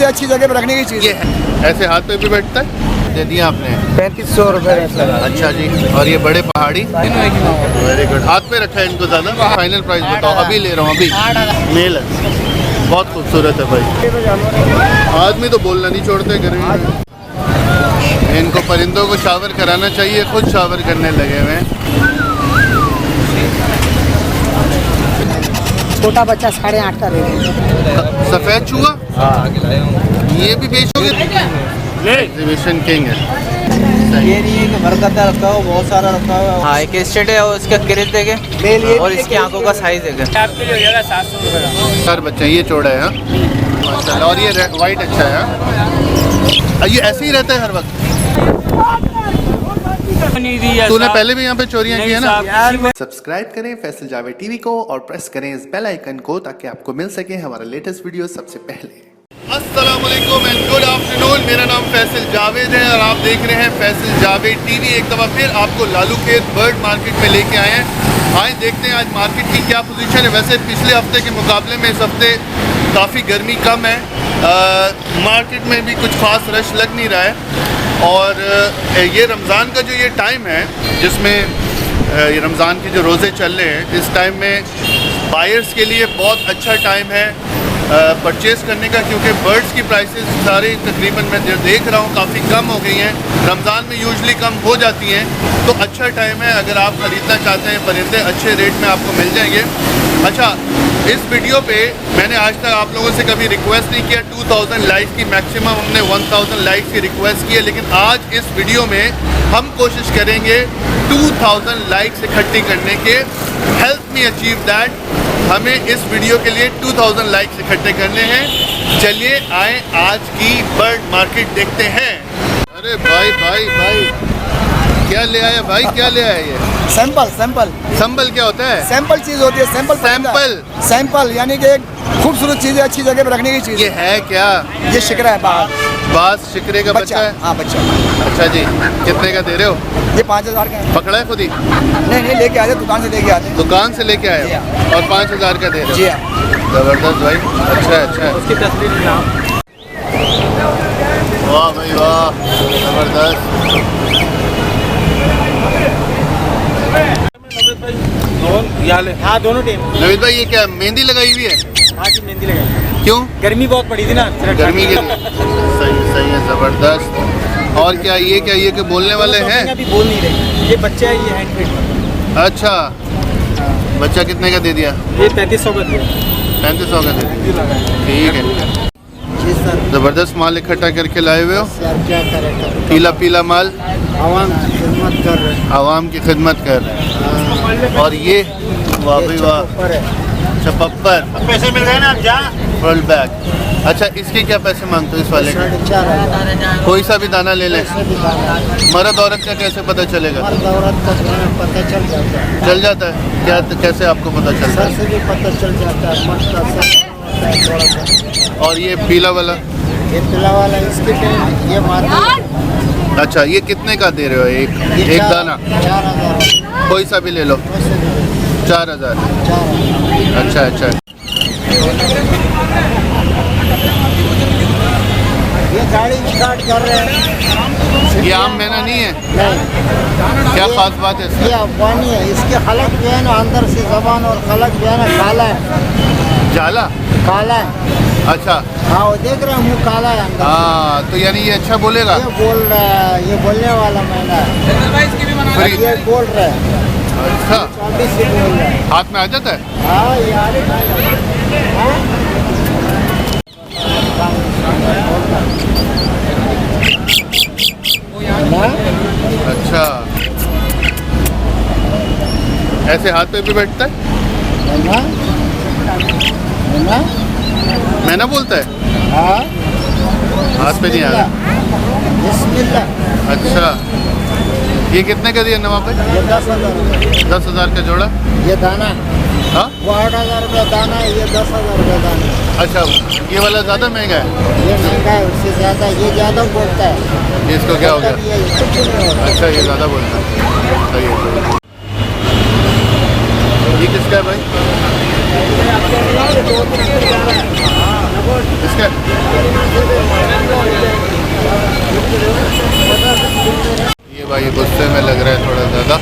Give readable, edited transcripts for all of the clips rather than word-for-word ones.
चीज़ें अच्छी जगह पर रखने की चीज़ ये है ऐसे हाथ पे भी बैठता है। दे दिया आपने 3500 रुपये। अच्छा जी। और ये बड़े पहाड़ी वेरी गुड। हाथ पे रखा है इनको ज़्यादा। फाइनल प्राइस बताओ, अभी ले रहा हूँ अभी। मेल है, बहुत खूबसूरत है भाई। आदमी तो बोलना नहीं छोड़ते घर में। इनको परिंदों को शावर कराना चाहिए, खुद शावर करने लगे हुए हैं। छोटा बच्चा 8.5 का रेट। सफ़ेद चूहा ये भी बेचोगे? एग्जीबिशन किंग है। ये नहीं है कि बरकता रखा हो, बहुत सारा रखा हुआ। हाँ, एक स्टेट है और इसका क्रेज देखे और इसकी आंखों का साइज देखे। आपके लिए हो जाएगा 700 रुपये। 4 बच्चे, ये चौड़ा है माशाल्लाह। और ये वाइट अच्छा है। ये ऐसे ही रहता है हर वक्त? तूने पहले भी यहाँ पे चोरियाँ की है ना? सब्सक्राइब करें फैसल जावेद टीवी को और प्रेस करें इस बेल आइकन को ताकि आपको मिल सके हमारा लेटेस्ट वीडियो सबसे पहले। अस्सलाम वालेकुम एंड गुड आफ्टरनून। मेरा नाम फैसल जावेद है और आप देख रहे हैं फैसल जावेद टीवी। एक दफ़ा फिर आपको लालू खेत बर्ड मार्केट में लेके आए हैं। आए देखते हैं आज मार्केट की क्या पोजीशन है। वैसे पिछले हफ्ते के मुकाबले में इस हफ्ते काफ़ी गर्मी कम है। मार्केट में भी कुछ खास रश लग नहीं रहा है। और ये रमज़ान का जो ये टाइम है जिसमें ये रमज़ान के जो रोज़े चल रहे हैं, इस टाइम में बायर्स के लिए बहुत अच्छा टाइम है परचेज़ करने का, क्योंकि बर्ड्स की प्राइसेस सारे तकरीबन मैं जो देख रहा हूँ काफ़ी कम हो गई हैं। रमज़ान में यूजुअली कम हो जाती हैं, तो अच्छा टाइम है अगर आप ख़रीदना चाहते हैं परिंदे, अच्छे रेट में आपको मिल जाएंगे। अच्छा, इस वीडियो पे मैंने आज तक आप लोगों से कभी रिक्वेस्ट नहीं किया 2000 लाइक्स की, मैक्सिमम हमने 1000 लाइक्स की रिक्वेस्ट की है, लेकिन आज इस वीडियो में हम कोशिश करेंगे 2000 लाइक्स इकट्ठी करने के। Help me achieve that. हमें इस वीडियो के लिए 2000 लाइक्स इकट्ठे करने हैं। चलिए आए आज की बर्ड मार्केट देखते हैं। अरे भाई भाई भाई, क्या ले आया भाई, क्या ले आया ये? सैंपल। सैंपल क्या होता है? सैंपल चीज़ होती है। सैंपल यानी कि एक खूबसूरत चीज़ें अच्छी जगह पर रखने की चीज़। ये है क्या? ये शिकरा है बास शिकरे का बच्चा है? हाँ, बच्चा। अच्छा जी, कितने का दे रहे हो? ये 5000 का है। पकड़ा है खुद ही? नहीं, लेके आते, दुकान से लेके आते। दुकान से लेके आए हो और 5000 का दे रहे हो? जी हाँ। जबरदस्त भाई, अच्छा है, अच्छा है। उसकी तस्वीर नाम। वाह भाई वाह, जबरदस्त। हाँ, दोनों टीम। नवीद भाई ये क्या मेहंदी लगाई हुई है? हाँ जी, मेहंदी लगाई। क्यों? गर्मी बहुत पड़ी थी ना, गर्मी के लिए। सही है, जबरदस्त। और क्या ये कि बोलने वाले हैं? अभी बोल नहीं रहे। ये बच्चा है, ये हैंडमेड। अच्छा, बच्चा कितने का दे दिया? ये 3500 का दिया। 3500 का दे दिया, ठीक है। जी सर। जबरदस्त माल इकट्ठा करके लाए हुए हो। सर क्या करें, पीला माल आवाम की खिदमत कर रहे हैं। आवाम की खिदमत कर रहे हैं। और ये वाह भाई वाह, चपप्पर पैसे मिल रहे हैं ना, आप जा। Full bag. अच्छा, इसके क्या पैसे मांगते हो इस वाले के? 4,500। कोई सा भी दाना ले लें? मर्द औरत का कैसे पता चलेगा? औरत का पता चल जाता है। चल जाता है क्या? कैसे आपको पता चलता है? से भी पता चल जाता है, मर्द का सर थोड़ा सा। और ये पीला वाला? ये पीला वाला इसके ये मात्र। अच्छा, ये कितने का दे रहे हो? एक दाना? 4000। कोई सा भी ले लो। 4000। अच्छा। ये गाड़ी स्टार्ट कर रहे हैं। ये आम मैना नहीं है? नहीं। क्या खास बात है इसकी? ये अफगानी है। इसके खलक जो है ना, अंदर से जबान और खलक जो है ना काला है। जाला? काला है। अच्छा। हाँ, वो देख रहे हैं, मुँह काला है अंदर। हाँ, तो यानी ये अच्छा बोलेगा? ये बोल रहा है, ये बोलने वाला मैना है। ये बोल रहा है। अच्छा, 40 से बोल रहा है। हाथ में आ जाता है? हाँ यार, अच्छा, ऐसे हाथ पे भी बैठता है? मैना बोलता है? हाँ, हाथ पे नहीं आ रहा। बिस्मिल्लाह। अच्छा, ये कितने का दिया नवा पे? ये 10,000। 10,000 का जोड़ा? ये दाना हाँ, वो 8,000 रुपया दाना है, ये 10,000 रुपया दाना है। अच्छा, ये वाला ज़्यादा महंगा है? ये महंगा है, उससे ज़्यादा ये ज़्यादा बोलता है। इसको क्या हो गया? ये कुछ नहीं होता। अच्छा, ये ज़्यादा बोलता है, सही है। ये किसका है भाई? इसका? रुपए में लग रहा है थोड़ा ज़्यादा।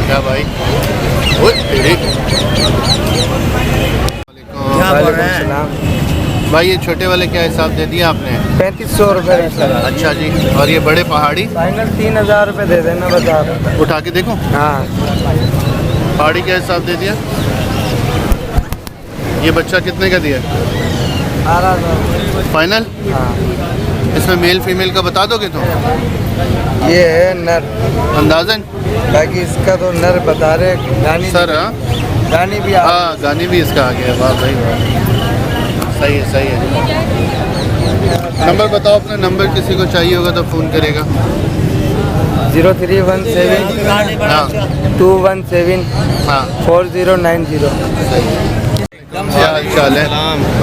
क्या भाई? ओए तेरी। भाई ये छोटे वाले क्या हिसाब दे दिया आपने? 3500 रुपए। अच्छा जी। और ये बड़े पहाड़ी? फाइनल 3000 रुपए दे देना बता। उठा के देखो। हाँ पहाड़ी क्या हिसाब दे दिया? ये बच्चा कितने का दिया? 18,000। फाइनल? हाँ इसमें मेल फीमेल का बता दोगे तो? ये है नर, अंदाजन? बाकी इसका तो नर बता रहे। गानी सर हाँ गानी भी हाँ, गानी भी इसका आ गया। वाह भाई वाह, सही है सही है। नंबर बताओ अपना, नंबर किसी को चाहिए होगा तो फ़ोन करेगा। 0317 हाँ 217 हाँ 4090। क्या हाल चाल है?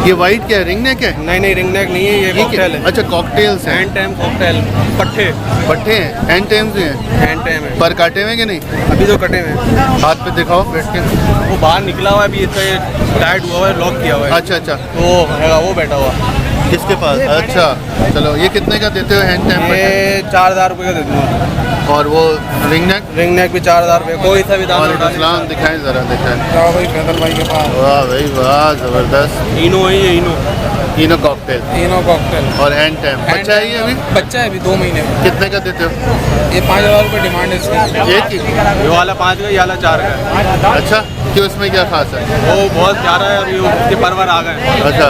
ये वाइट क्या है, रिंग नेक है? नहीं रिंग नेक नहीं है, ये कॉकटेल है। अच्छा कॉकटेल्स हैं। हैंड टाइम कॉकटेल पट्टे पट्टे हैं, हैंड टाइम्स भी हैं। हैंड टाइम है। पर काटे हुए कि नहीं? अभी तो कटे हुए हैं। हाथ पे दिखाओ बैठ के। वो बाहर निकला हुआ है अभी, तो ये टाइट हुआ हुआ है, लॉक किया हुआ है। अच्छा अच्छा। तो वो बैठा हुआ। किसके पास? अच्छा चलो, ये कितने का देते हो हैंड टाइम? ये 4000 रुपये का दे दूँगा। और वो रिंग नेक? रिंग नेक भी 4000 रुपये, कोई सा भी दाम और उठा इस्लाम दिखाएं ज़रा, दिखाएं। भाई फैसल भाई के पास वाह भाई वाह, ज़बरदस्त। इनो है, ये इनो कॉकटेल इनो कॉकटेल और हैंड टाइम। बच्चा है ये अभी? बच्चा है अभी 2 महीने में। कितने का देते हो? ये 5000 रुपये डिमांड है इसकी। एक ही? ये वाला 5 का, ये वाला 4 का है। अच्छा, क्यों इसमें क्या खास है? वो बहुत प्यारा है, अभी उसके परवर आ गए। अच्छा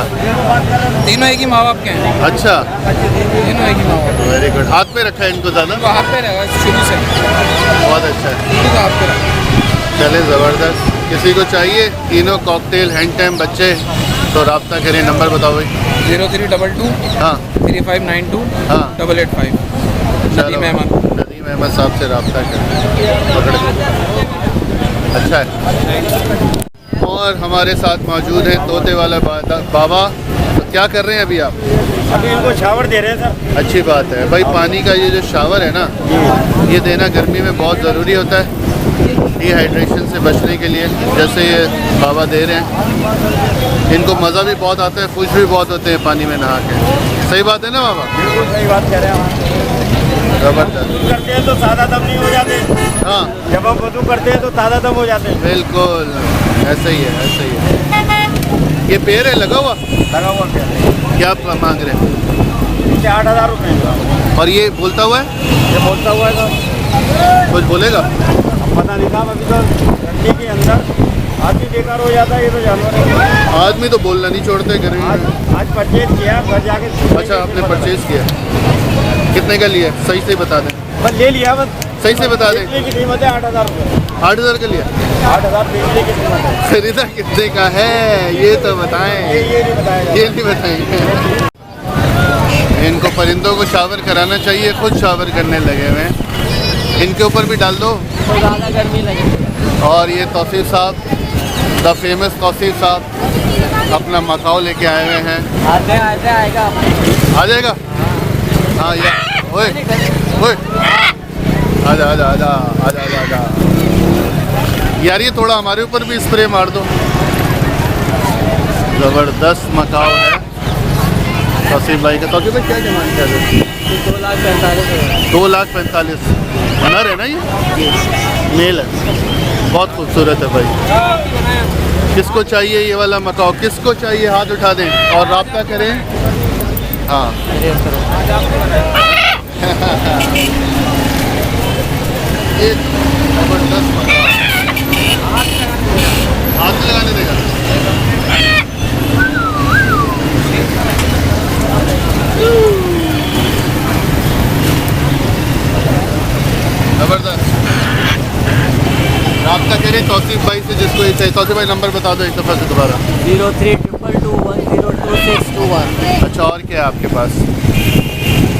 तीनों एक ही माँ बाप के हैं। अच्छा, तीनों एक ही माँ बाप। Very good. हाथ पे रखा है इनको ज़्यादा? हाथ पे रहेगा शुरू से, बहुत अच्छा है। शुरू से हाथ पे रखा। चले ज़बरदस्त। किसी को चाहिए तीनों कॉकटेल हैंड टाइम बच्चे तो रब्ता करें। नंबर बताओ भाई। 0322 हाँ 3592 हाँ 885। चलो, मेहमान। नदीम अहमद साहब से रब्ता करें, पकड़ के। अच्छा है। और हमारे साथ मौजूद हैं तोते वाला बाबा। तो क्या कर रहे हैं अभी आप? अभी इनको शावर दे रहे हैं सर। अच्छी बात है भाई। पानी का ये जो शावर है ना, ये देना गर्मी में बहुत ज़रूरी होता है, डिहाइड्रेशन से बचने के लिए। जैसे ये बाबा दे रहे हैं, इनको मज़ा भी बहुत आता है, खुश भी बहुत होते हैं पानी में नहा के। सही बात है ना बाबा? बिल्कुल सही बात कह रहे हैं। ज़बरदस्त। करते हैं तो ताज़ा दम नहीं हो जाते। हाँ जब हम वजू करते हैं तो ताज़ा दम हो जाते हैं। बिल्कुल, ऐसा ही है ऐसा ही है। ये पेड़ है लगा हुआ? लगा हुआ क्या? क्या मांग रहे हैं? इसके 8000 रुपये। और ये बोलता हुआ है? ये बोलता हुआ है तो कुछ बोलेगा? पता नहीं साहब, अभी तो ठंडी के अंदर आदमी बेकार हो जाता है। ये तो जानवर है। आदमी तो बोलना नहीं छोड़ते गर्मी में। आज परचेज किया, घर जाके अच्छा आपने परचेज किया, कितने का लिया? सही से बता दें। बस ले लिया, बस सही से बता दें। बेचने की कीमत है 8000 रुपये। 8000 का लिया? 8000 बेचने की कीमत है। खरीदा कितने का है ये तो बताएं। ये नहीं बताया। ये नहीं बताएंगे। इनको परिंदों को शावर कराना चाहिए, खुद शावर करने लगे हुए हैं। इनके ऊपर भी डाल दो तो ज़्यादा गर्मी लगे। और ये तौसीफ साहब, द फेमस तौसीफ साहब अपना मकाओ लेके आए हुए हैं। आते आते आएगा। आ जाएगा? हाँ या ओए ओए, आजा आजा आजा आजा आजा आजा। यार ये थोड़ा हमारे ऊपर भी स्प्रे मार दो। ज़बरदस्त मकाओ है तौसीफ भाई का। तौसीफ भाई क्या डिमांड कर रहे हैं? 2,45,000। 2,45,000। नर है ना ये? मेल है। बहुत खूबसूरत है भाई। किसको चाहिए ये वाला मकाओ? किसको चाहिए हाथ उठा दें और रब्ता करें। हाँ ये ज़बरदस्त मकाओ। हाथ लगाने देगा? ज़बरदस्त। रब्ता करें तौसीफ भाई से जिसको ये चाहिए। तौसीफ भाई नंबर बता दो एक दफ़ा से दोबारा। 0322102621। अच्छा और क्या है आपके पास?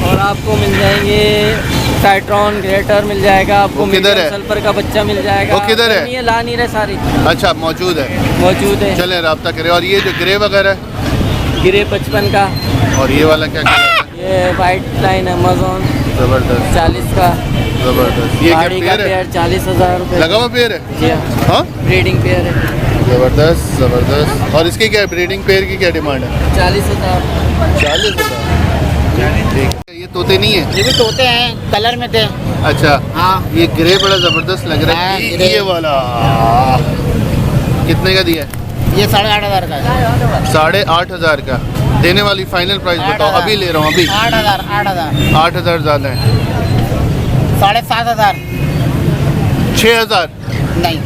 और आपको मिल जाएंगे टाइट्रॉन ग्रेटर मिल जाएगा आपको। वो किधर है? सल्फर का बच्चा मिल जाएगा। वो किधर है? ये ला नहीं रहे सारी। अच्छा मौजूद है, मौजूद है। चलें रब्ता करें। और ये जो ग्रे वगैरह? गिरे 55 का। और ये वाला क्या कलर है? ये वाइट लाइन अमेजोन ज़बरदस्त 40 का। ज़बरदस्त। ये क्या गाड़ी का पेड़ है? पेयर 40,000 रुपये। लगा हुआ पेड़ है? जी हाँ, हाँ ब्रीडिंग पेयर है। ज़बरदस्त ज़बरदस्त। और इसकी क्या ब्रीडिंग पेयर की क्या डिमांड है? 40,000। 40,000। ठीक। ये तोते नहीं है? ये भी तोते हैं, कलर में थे। अच्छा हाँ। ये ग्रे बड़ा जबरदस्त लग रहा है। हाँ, ये वाला कितने का दिया है? ये 8,500 का है। 8,500 का। देने वाली फाइनल प्राइस बताओ। 8,000 अभी ले रहा हूँ अभी। 8,000 8,000 ज्यादा है। 7,500 6,000। नहीं,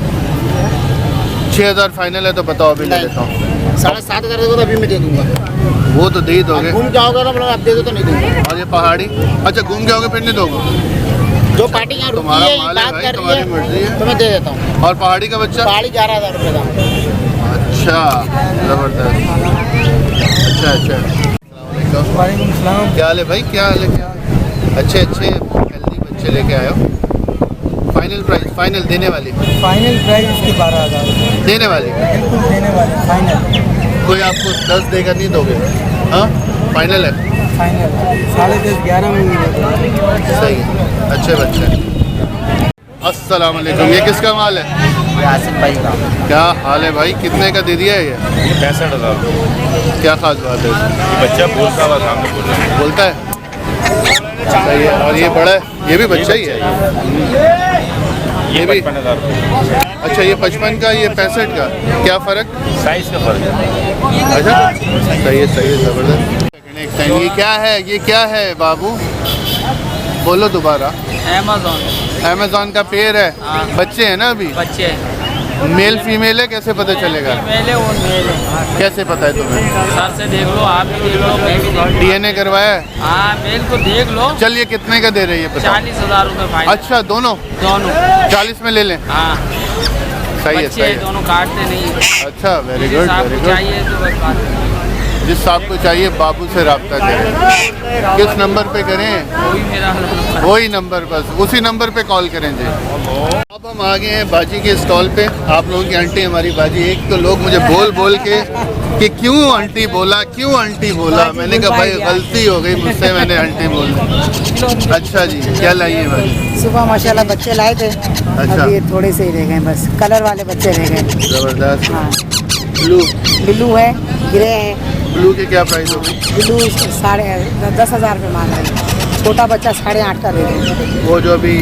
6,000 फाइनल है तो बताओ अभी ले लेता हूँ। 7,500 को तो अभी मैं दे दूंगा। वो तो दे ही दोगे। घूम जाओगे ना, मतलब आप दे दो तो नहीं दूंगा। और ये पहाड़ी? अच्छा घूम के आओगे फिर नहीं दोगे? जो पार्टी यहाँ रुकी तुम्हारा है, माल है बात भाई, कर तुम्हारी रही मर्जी है है। तो मैं दे देता हूँ। और पहाड़ी का बच्चा? पहाड़ी 11,000 रुपये का। अच्छा जबरदस्त। अच्छा वालेकुम सलाम। क्या हाल है भाई? क्या हाल है? क्या अच्छे हेल्दी बच्चे लेके आए हो। फाइनल प्राइस, फाइनल देने वाली? फाइनल प्राइस इसके 12,000 देने वाली? बिल्कुल देने वाले फाइनल। कोई आपको 10 देकर नहीं दोगे? हाँ फाइनल है। फाइनल 10.5 11 में मिलेगा। सही है, अच्छे बच्चे। अस्सलाम वालेकुम। ये किसका माल है? आसिफ भाई का। क्या हाल है भाई? कितने का दे दिया है ये? 65,000। क्या खास बात है? बच्चा बोलता हुआ सामने बोल रहा है। बोलता है? सही है। और ये बड़ा है? ये भी बच्चा ही है? ये भी 55,000। अच्छा ये 55 का, ये 65 का। क्या फ़र्क? साइज का फर्क है। अच्छा सही है ज़बरदस्त। ये क्या है? ये क्या है बाबू? बोलो दोबारा। अमेज़न का पेड़ है। बच्चे हैं ना अभी? बच्चे मेल फीमेल है? कैसे पता चलेगा? मेले और मेले कैसे पता है तुम्हें? सर से देख लो, आप भी देख लो, मैं भी देख डीएनए करवाया है? हाँ, मेल को देख लो। चल ये कितने का दे रही है पता? 40,000 रुपये फाइनल। अच्छा दोनों? दोनों 40 में ले लें? हाँ, सही है बच्चे सही है। दोनों काटते नहीं। अच्छा वेरी जिस गुड आपको वेरी गुड। चाहिए तो बस बात करें। जिस आपको चाहिए बाबू से रब्ता करें। किस नंबर पे करें? वही मेरा नंबर। वही नंबर, बस उसी नंबर पे कॉल करें जी। अब हम आ गए हैं बाजी के स्टॉल पे। आप लोगों की आंटी हमारी बाजी। एक तो लोग मुझे बोल के कि क्यों आंटी बोला, क्यों आंटी बोला। मैंने कहा भाई गलती हो गई मुझसे, मैंने आंटी बोल दी। अच्छा जी क्या लाइए भाई? सुबह माशाल्लाह बच्चे लाए थे। अच्छा। अभी थोड़े से ही रह गए, बस कलर वाले बच्चे रह गए। जबरदस्त। हाँ, ब्लू? ब्लू है, ग्रे है। ब्लू के क्या प्राइस होगी? ब्लू 10,000 रुपये मांग रहे हैं। छोटा बच्चा 8,500 का दे देंगे। वो जो अभी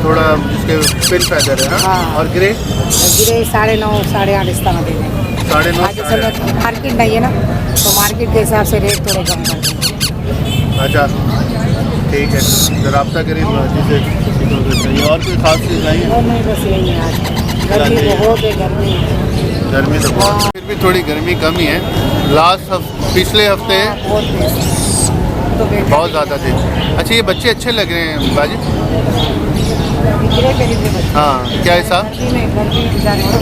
थोड़ा जिसके पिन फैदर है। हाँ? हाँ। और ग्रे? ग्रे 9.5 8.5 इस तरह दे देंगे। 9.5 आज जैसे मार्केट नहीं है ना, तो मार्केट के हिसाब से रेट थोड़े कम कर देंगे। अच्छा ठीक है, तो रब्ता करिए बाजी से किसी को अगर चाहिए। और कोई खास चीज़ नहीं है? और नहीं, बस यही है। आज गर्मी बहुत है, गर्मी। गर्मी तो बहुत, फिर भी थोड़ी गर्मी कम ही है। पिछले हफ्ते बहुत तेज। तो बेटा बहुत ज़्यादा थी। अच्छा ये बच्चे अच्छे लग रहे हैं बाजी। ग्रे खरीद ले बच्चे। हाँ क्या हिसाब? गर्मी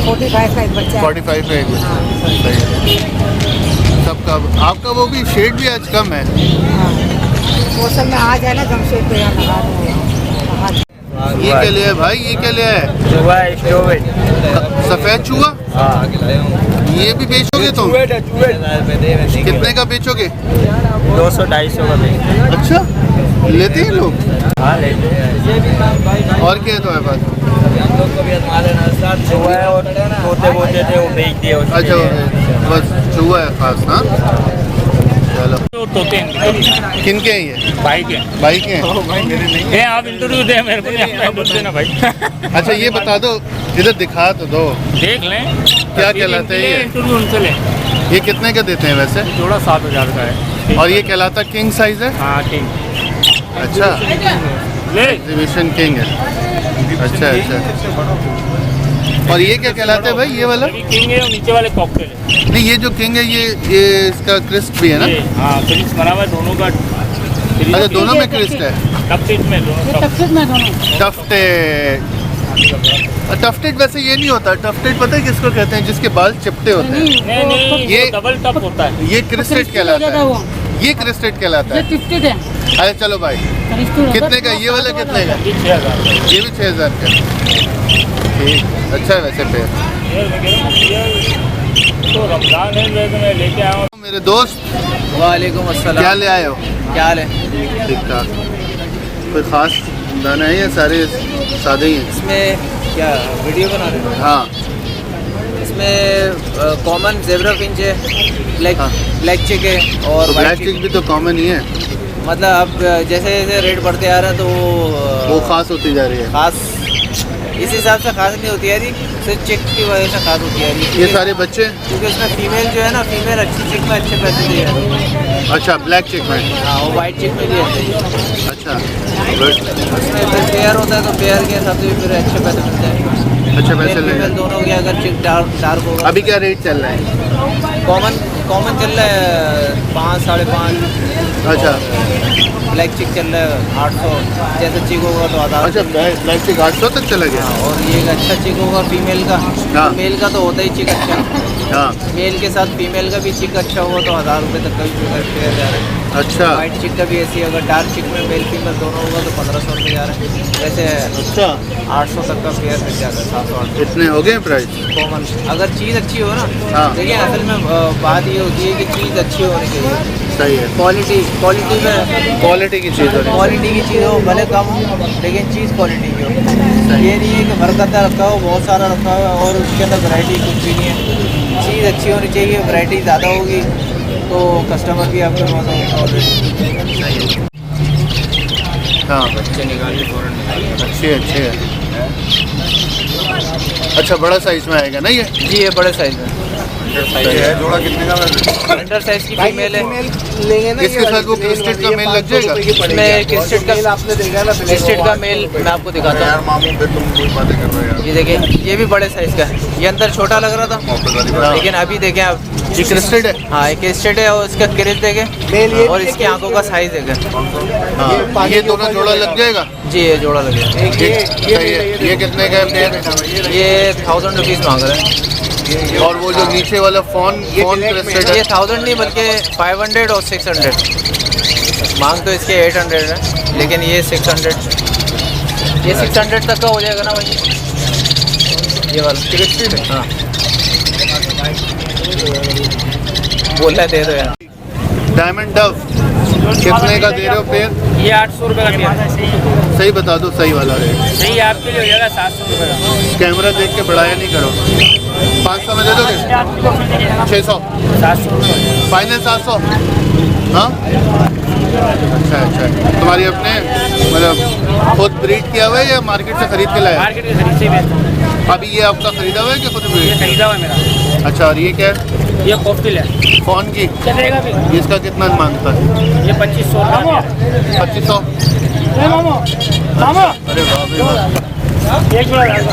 45 का एक बच्चा है। 45 पे एक बच्चा। सही है। सबका आपका वो भी शेड भी आज कम है। हाँ, मौसम में आ जाए ना जमशेद तो यहाँ लगा दो। ये क्या लिया है भाई? ये क्या लिया है? सफ़ेद चूहा? ये भी बेचोगे तुम? कितने का बेचोगे? 200-250 का देंगे। अच्छा लेते हैं लोग? हाँ लेते हैं। और क्या है तुम्हारे पास? चूहा है और तोते थे वो बेच दिए। अच्छा बस चूहा है खास। हाँ चलो। तोते किनके हैं ये? भाई के भाई के हैं? ये आप इंटरव्यू दे मेरे को बोलते ना भाई। अच्छा ये बता दो, इधर दिखा तो दो। देख लें क्या कहलाते हैं ये? इंटरव्यू उनसे लें। ये कितने का देते हैं वैसे? जोड़ा 7,000 का है। और ये कहलाता किंग साइज है? हाँ ठीक। अच्छा ले एग्जीबिशन किंग है। अच्छा अच्छा। और ये क्या कहलाता है भाई ये वाला? किंग है और नीचे वाले कॉकटेल है। नहीं ये जो किंग है ये इसका क्रिस्ट भी है ना? ये, हाँ क्रिस्ट बना हुआ है दोनों का। अच्छा दोनों में क्रिस्ट है? टफटेड में दोनों टफ्टेड। टफ्टेड वैसे ये नहीं होता। टफ्टेड पता है किसको कहते हैं? जिसके बाल चिपटे होते हैं। नहीं ये डबल टफ होता है। ये क्रिस्टेड कहलाता है। ये क्रिस्टेड कहलाता है। अरे चलो भाई कितने का ये वाला? कितने का? 6,000। ये भी 6,000 का। ठीक अच्छा है वैसे पे। तो रमजान है तो मैं लेके आया हूँ। मेरे दोस्त वालेकुम अस्सलाम। क्या ले आए हो? क्या हाल है? ठीक ठाक। कोई खास दाना है या सारे सादे ही हैं? इसमें क्या वीडियो बना रहे हैं? हाँ इसमें कॉमन जेब्रा फिंच है, हाँ। ब्लैक चिक है और तो ब्लैक चिक भी तो कॉमन ही है। मतलब अब जैसे जैसे रेट बढ़ते आ रहे हैं तो वो खास होती जा रही है। खास इस हिसाब से खास नहीं होती है जी, सिर्फ चिक की वजह से खास होती है जी। ये सारे बच्चे क्योंकि उसमें फीमेल जो है ना, फीमेल अच्छी चिक में अच्छे पैसे दिए हैं। अच्छा ब्लैक चिक में। हाँ, वो वाइट चिक में दिए हैं। अच्छा गुड। उसमें फिर पेयर होता है तो पेयर के हिसाब से भी फिर अच्छे पैसे मिलते हैं। अच्छे पैसे ले फीमेल दोनों के अगर चिक डार्क होगा। अभी क्या रेट चल रहा है? कॉमन चल रहा है 5, 5.5। अच्छा ब्लैक चिक चल रहा है 800। जैसे चिक होगा तो 1000। अच्छा ब्लैक चिक 800 तक चला गया। और ये एक अच्छा चिक होगा फीमेल का। हाँ। मेल का तो होता ही चिक अच्छा। हाँ मेल के साथ फीमेल का भी चिक अच्छा होगा तो 1000 रुपये तक का भी पेयर जा रहा है। अच्छा वाइट चिक का भी ऐसी, अगर डार्क चिक में मेल फीमेल दोनों होगा तो 1500 रुपये जा रहा है। वैसे अच्छा 800 तक का पेयर मिल जाता है, 700-800 इतने हो गए प्राइस? कॉमन। अगर चीज़ अच्छी हो ना, हाँ। देखिए असल में बात ये होती है कि चीज़ अच्छी होनी चाहिए। सही है। क्वालिटी में क्वालिटी की चीज़ होनी। क्वालिटी की चीज़ हो, भले कम हो लेकिन चीज़ क्वालिटी की हो। ये नहीं है कि भरकता रखा हो, बहुत सारा रखा हो और उसके अंदर वैरायटी कुछ भी नहीं है। चीज़ अच्छी होनी चाहिए, वैरायटी ज़्यादा होगी तो कस्टमर भी आपके पास होगा। हाँ बच्चे निकालिए, फ़ौरन निकालिए। अच्छे है। अच्छा बड़ा साइज में आएगा ना ये? जी ये बड़े साइज़ में। जोड़ा कितने का? अंडर साइज़ की फीमेल है। लेंगे ना इसके साथ वो क्रिस्टेड का मेल लग जाएगा? इसमें क्रिस्टेड का आपने देखा ना क्रिस्टेड का मेल मैं आपको दिखाता हूँ। मामू फिर तुम कोई बातें कर रहे हो ये देखिए, ये भी बड़े साइज़ का है। ये अंदर छोटा लग रहा था लेकिन अभी देखें आप, ये क्रिस्टेड है? हाँ एक स्टेट है और इसका क्रिज देखें और इसकी आंखों का साइज देखें। हाँ ये दोनों जोड़ा लग जाएगा? जी ये जोड़ा लगेगा। ये कितने का है? ये 1000 रुपीज़ मांग रहे हैं। और वो जो नीचे वाला फोन क्रिस्टेड है? ये 1000 नहीं बल्कि 500 और 600। मांग तो इसके 800 है लेकिन ये 600। ये 600 तक का हो जाएगा ना भाई, ये वाला क्रिस्टेड है। हाँ बोल रहा है दे दो यार। डायमंड डव कितने का दे रहे हो पेयर? ये 800 रुपये का दिया। सही बता दो सही वाला रेट। सही आपके लिए हो जाएगा 700 रुपये का। कैमरा देख के बढ़ाया नहीं करो। 500 में दे दोगे? 600 700 रुपये फाइनल 700। हाँ अच्छा तुम्हारी अपने मतलब खुद ब्रीड किया हुआ है या मार्केट से खरीद के लाया? मार्केट के खरीद से बेचते। अभी ये आपका खरीदा हुआ है कि खुद ये ब्रीड? खरीदा हुआ है मेरा। अच्छा और ये क्या है? ये कॉकटेल है। फोन की चलेगा भी। इसका कितना मांगता है? ये 2500 रुपये। 2500। अरे वाह भाई वाह। एक जोड़ा रहेगा।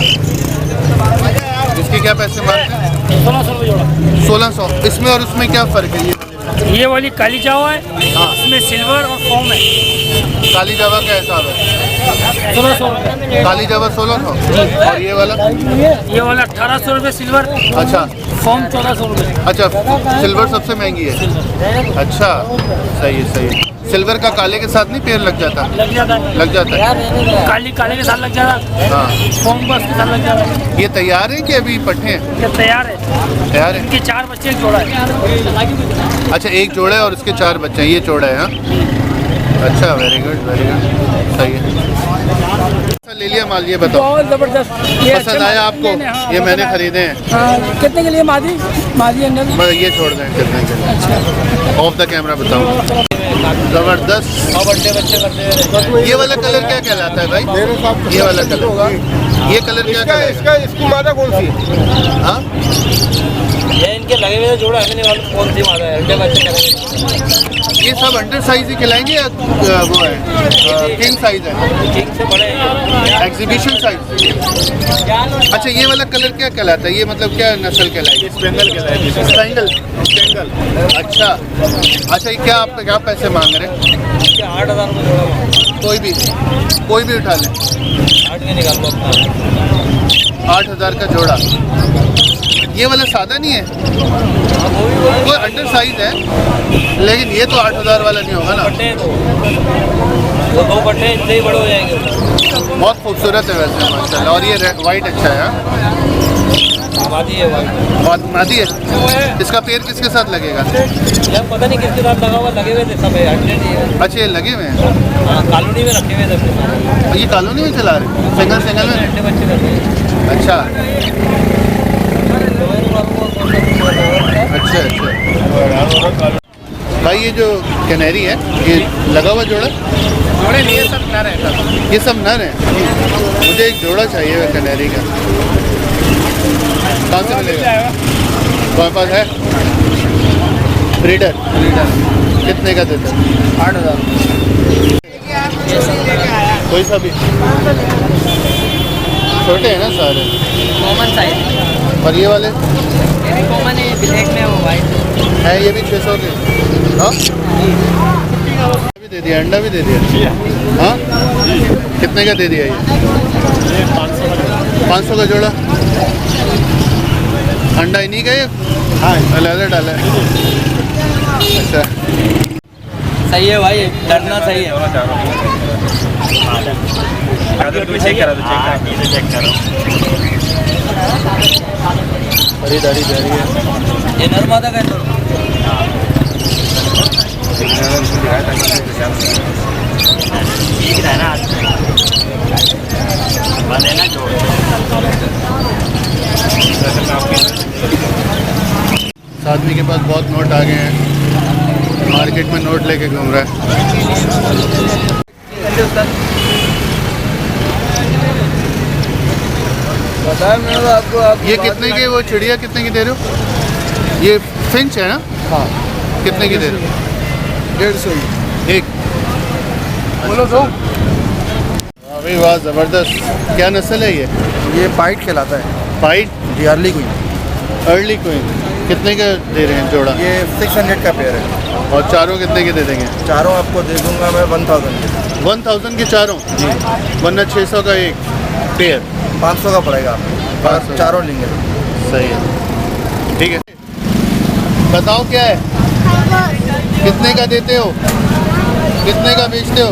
इसके क्या पैसे मांगते हैं? 1600 रुपये जोड़ा। 1600। इसमें और उसमें क्या फ़र्क है? ये वाली काली जावा है, इसमें सिल्वर और फोम है। काली जावा का हिसाब है? 1600 रुपये। काली जावा 1600 और ये वाला? ये वाला 1800 रुपये सिल्वर, अच्छा फोम 1400 रुपये। अच्छा सिल्वर सबसे महंगी है। अच्छा सही है। सिल्वर का काले के साथ नहीं पेयर लग जाता? लग जाता है। लग जाता है। काली काले के साथ लग जाता। हाँ फोम बस के साथ लग जाता। ये तैयार है कि अभी पट्टे हैं? ये तैयार है। तैयार है। इनके 4 बच्चे एक जोड़ा है। अच्छा एक जोड़ा है और इसके 4 बच्चे हैं। ये जोड़ा है? हाँ अच्छा वेरी गुड सही है। ले लिया माल, ये बताओ बहुत जबरदस्त। पसंद आया आपको? ये मैंने खरीदे हैं। कितने के लिए मादी अंदर? बस ये छोड़ दें कितने के लिए। ऑफ द कैमरा बताओ। जबरदस्त। ये वाला कलर क्या कहलाता है भाई? ये वाला कलर, ये कलर क्या कहलाता है? इसकी मादा कौन सी? हाँ ये इनके लगे हुए जोड़ा है, कौन सी मादा है? ये सब अंडर साइज ही खिलाएंगे या वो है किंग साइज है? किंग से बड़े हैं। Exhibition size. अच्छा ये वाला कलर क्या कहलाता है? ये मतलब क्या नस्ल कहलाएगी? स्पेंगल कहलाएगी। स्पेंगल। अच्छा ये क्या पैसे मांग रहे हैं? 8000 रुपये जोड़ा। कोई भी उठा लें? 8 के निकाल लो अपना। 8000 का जोड़ा। ये वाला सादा नहीं है? वो अंडर साइज है लेकिन ये तो 8000 वाला नहीं होगा ना? वो 2 बट्टे इतने ही बड़े हो जाएंगे। बहुत खूबसूरत है वैसे माशाल्लाह। और ये वाइट अच्छा है? मादी है बहुत मादी है। इसका पेड़ किसके साथ लगेगा? यार पता नहीं किसके साथ लगा हुआ, लगे हुए थे सब है। अच्छा ये लगे हुए हैं? हाँ कॉलोनी में रखे हुए थे। ये कॉलोनी में चला रहे? सिंगल में? बच्चे करते हैं। अच्छा भाई ये जो कैनेरी है ये लगा हुआ जोड़ा जोड़े नहीं है सब नर है। ये सब नर है। मुझे एक जोड़ा चाहिए हुआ कैनेरी का। कहाँ से मिलेगा? तुम्हारे पास है ब्रीडर? कितने का देते हैं? 8,000। कोई सा भी छोटे हैं ना सारे? कॉमन साइज और ये वाले ये भी कॉमन है, ब्लैक में वो वाइट है, ये भी 600 के। हाँ भी दे दिया, अंडा भी दे दिया। हाँ कितने का दे दिया ये? 500 का जोड़ा। अंडा इन्हीं का ये? हाँ अलग डाला है। अच्छा सही है भाई, डरना सही है। चेक करो। खरीदारी जारी है। ये नर्मदा का इस आदमी के पास बहुत नोट आ गए हैं, मार्केट में नोट लेके घूम रहा है। ये कितने के, वो चिड़िया कितने की दे रहे हो? ये फिंच है ना? हाँ कितने की दे रहे हो? 150 एक। बोलो तो। वाह भाई वाह, ज़बरदस्त। क्या नस्ल है ये पाइट कहलाता है। पाइट? जी अर्ली क्वीन। Early queen. कितने का दे रहे हैं जोड़ा? ये 600 का पेयर है। और चारों कितने के दे देंगे? चारों आपको दे दूंगा मैं 1000 1000 के चारों जी, वरना 600 का एक पेयर। 500 का पड़ेगा आपको। 500 चारों लेंगे। सही है, ठीक है। बताओ क्या है, कितने का देते हो? कितने का बेचते हो?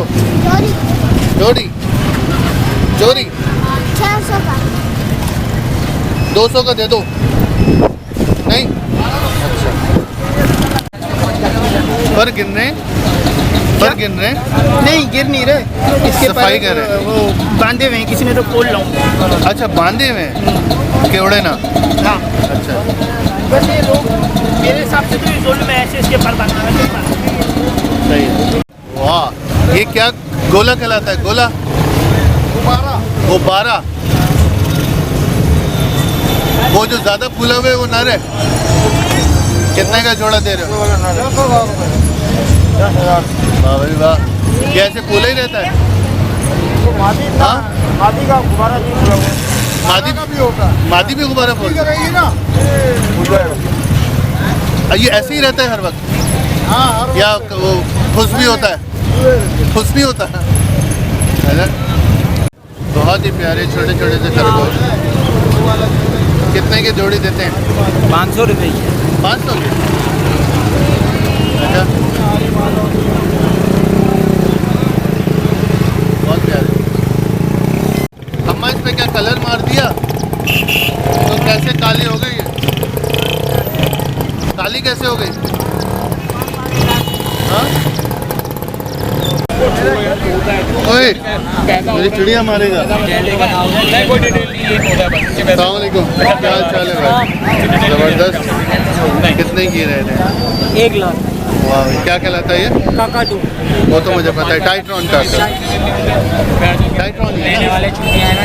जोड़ी? जोड़ी 600 का। 200 का दे दो। नहीं अच्छा, पर गिन रहे नहीं गिर नहीं रहे, इसके सफाई कर रहे हैं। वो बांधे हुए हैं, किसी ने तो खोल लाऊं। अच्छा बांधे हुए हैं, केवड़े ना? हाँ अच्छा बस ये लोग मेरे हिसाब से तो इस जोड़ में ऐसे इसके पर बांधना है। सही है। वाह, ये क्या गोला कहलाता है? गोला? गुब्बारा। वो जो ज्यादा फूला हुए वो नर है। कितने का जोड़ा दे रहे हो? 10,000। वाह भाई वाह, ये ऐसे फूला ही रहता है? हाँ मादी का गुब्बारा मादी भी होगा। मादी भी गुब्बारा फूल? रहेगी ना। ये ऐसे ही रहता है हर वक्त? हाँ या वो खुश भी होता है? खुश भी होता है ना? बहुत ही प्यारे छोटे छोटे से खरगोश। कितने के जोड़ी देते हैं? 500 रुपये की। 500 के? अच्छा बहुत प्यारे। अम्मा इस पे क्या कलर मार दिया तो कैसे काली हो गई है? काली कैसे हो गई? हाँ ओए, मेरी चिड़िया मारेगा। अस्सलामुअलैकुम, क्या हाल चाल है भाई? ज़बरदस्त। कितने की रहे थे? 1 लाख। वाह भाई, क्या कहलाता है ये? काकाटू। वो तो मुझे पता है, टाइट्रॉन का। टाइट्रॉन ही है। वाले छुट्टियां हैं ना,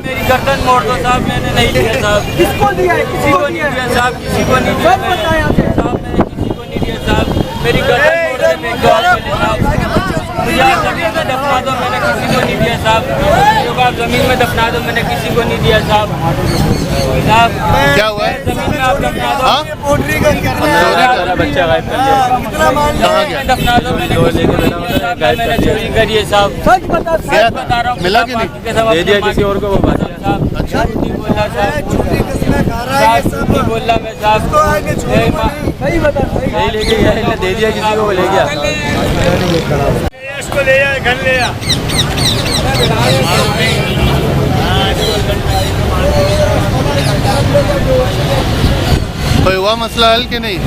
मेरी गर्दन मोड़ दो साहब, मैंने नहीं दिया साहब। किसको दिया है? किसी को नहीं दिया साहब, किसी को नहीं दिया साहब, मैंने किसी को नहीं दिया साहब। मेरी गर्दन मोड़ दे, मैं मुझे आप जमीन में दफना दो, मैंने किसी को नहीं दिया साहब। मुझे आप जमीन में दफना दो, मैंने किसी को नहीं दिया साहब। साहब क्या हुआ है? जमीन में आप दफना दो। हाँ? बच्चा गायब कर दिया। कहाँ गया? दफना दो, मैंने चोरी करी है साहब। सच बता रहा हूँ। मिला कि नहीं? दे दिया किसी और को, वो बात है। अच्छा झूठी बोला साहब, झूठी बोला मैं साहब। सही बता, नहीं लेके गया, दे दिया किसी को, वो ले गया। इसको ले आए, घर ले आ। कोई हुआ मसला हल कि नहीं?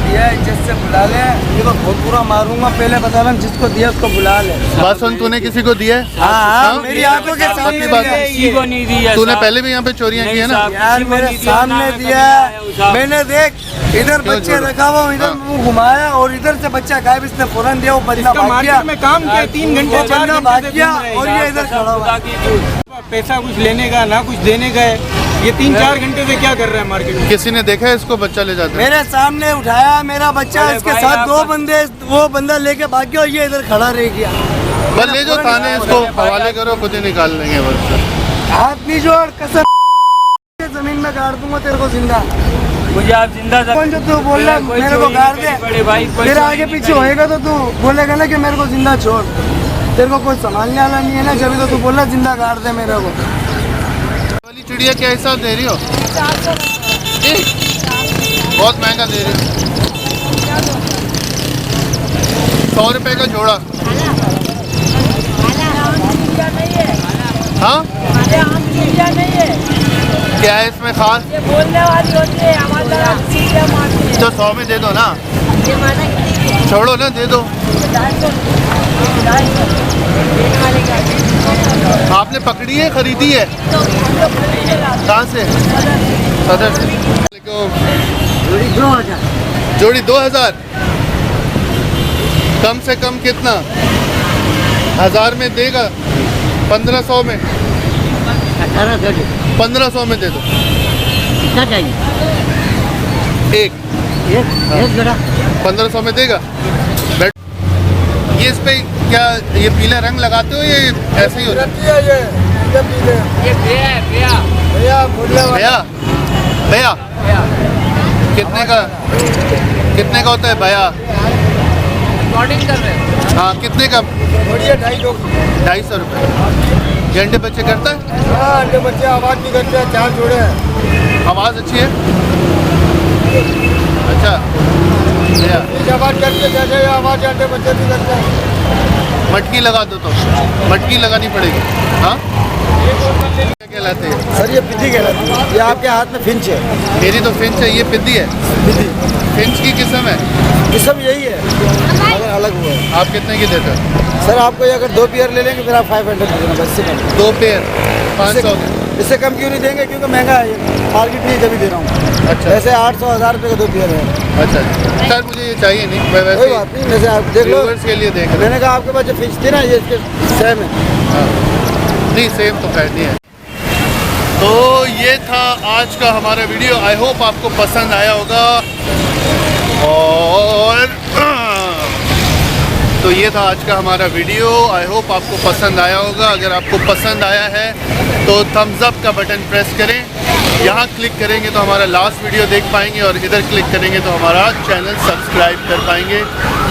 दिया है, इज्जत से बुला ले। ये तो बहुत बुरा मारूंगा, पहले बता रहा हूं, जिसको दिया उसको बुला ले। बात सुन, तूने किसी को दिया है? हाँ, मेरी आंखों के सामने पक्की बात दिया है। किसी को नहीं दिया तूने साहब। पहले भी यहाँ पे चोरियां की है ना? यार मेरे सामने दिया है, मैंने देख इधर बच्चे छोड़ो? रखा हुआ, इधर मुंह घुमाया और इधर से बच्चा गायब, इसने फौरन दिया, वो बंदा भाग गया। में काम किया 3 घंटे वो बंदा भाग गया और ये इधर खड़ा हुआ। पैसा कुछ लेने का ना कुछ देने का है। ये 3-4 घंटे से क्या कर रहा है मार्केट में? किसी ने देखा है इसको बच्चा ले जाते हैं? मेरे सामने उठाया मेरा बच्चा, अरे इसके भाई, साथ आप 2 बंदे, वो बंदा लेके भाग गया और ये इधर खड़ा रह गया। बस ले जाओ थाने, इसको हवाले करो, खुद ही निकाल लेंगे बस। हाथ नहीं जोड़, कसम जमीन में गाड़ दूंगा तेरे को जिंदा। मुझे आप जिंदा कौन जो तू बोल रहा कोई मेरे को चोरी गाड़ नहीं दे, करी बड़े भाई, कोई तेरा चोरी आगे नहीं पीछे करी। होएगा तो तू बोलेगा ना कि मेरे को जिंदा छोड़। तेरे को कोई संभालने वाला नहीं है ना, जब तो तू बोल रहा जिंदा गाड़ दे मेरे को। वाली चिड़िया क्या हिसाब दे रही हो? बहुत महंगा दे रही हो। 100 रुपए का जोड़ा। हाँ, क्या है इसमें खास? बोलने वाली होती है हमारी तरह सीधे मारती है। तो 100 में दे दो ना, ये माना कितनी छोड़ो ना, दे दो। 250 देने वाले का आपने पकड़ी है, खरीदी है? कहाँ से? सदर से। जोड़ी 2000। कम से कम कितना? 1000 में देगा? 1500 में? 1500 में दे दो। कितना चाहिए? एक जरा 1500 में देगा? बैठ। ये इस पे क्या ये पीला रंग लगाते हो, ये ऐसे ही होता है? ये भैया है भैया। भैया, भैया कितने का होता है भैया? रिकॉर्डिंग कर रहे हैं। हाँ, कितने का? 250 रुपये। ये अंडे बच्चे करता है? हाँ, अंडे बच्चे आवाज नहीं करते, 4 जोड़े हैं। आवाज़ अच्छी है? अच्छा भैया, आवाज करते जैसे आवाज अंडे बच्चे नहीं करते। मटकी लगा दो तो, मटकी लगानी पड़ेगी। हाँ, क्या कहलाते हैं? सर ये पिद्दी कहलाती है, ये आपके हाथ में फिंच है। मेरी तो फिंच है, ये पिद्दी है। फिंच की किस्म है? ये सब यही है, मगर अलग हुआ है। आप कितने की देते हो? सर आपको ये अगर 2 पेयर ले लेंगे फिर आप 500 दे देना, बस से कम। 2 पेयर 500। इससे कम क्यों नहीं देंगे, क्योंकि महंगा है, मार्केट नहीं जब दे रहा हूँ। अच्छा वैसे 800 1000 रुपये का 2 पेयर है। अच्छा, सर मुझे ये चाहिए नहीं, मैं कोई वैसे बात नहीं, वैसे आप देख लो। व्यूअर्स के लिए देख रहा मैंने कहा आपके पास जो फिंच थी ना, ये इसके सेम है। हूँ। नहीं, सेम तो खैर नहीं है। तो ये था आज का हमारा वीडियो। आई होप आपको पसंद आया होगा। और तो ये था आज का हमारा वीडियो। आई होप आपको पसंद आया होगा। अगर आपको पसंद आया है तो थम्स अप का बटन प्रेस करें। यहाँ क्लिक करेंगे तो हमारा लास्ट वीडियो देख पाएंगे और इधर क्लिक करेंगे तो हमारा चैनल सब्सक्राइब कर पाएंगे।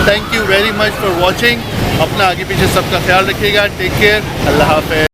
Thank you very much for watching. अपना आगे पीछे सबका ख्याल रखिएगा। Take care. अल्लाह हाफ़िज़।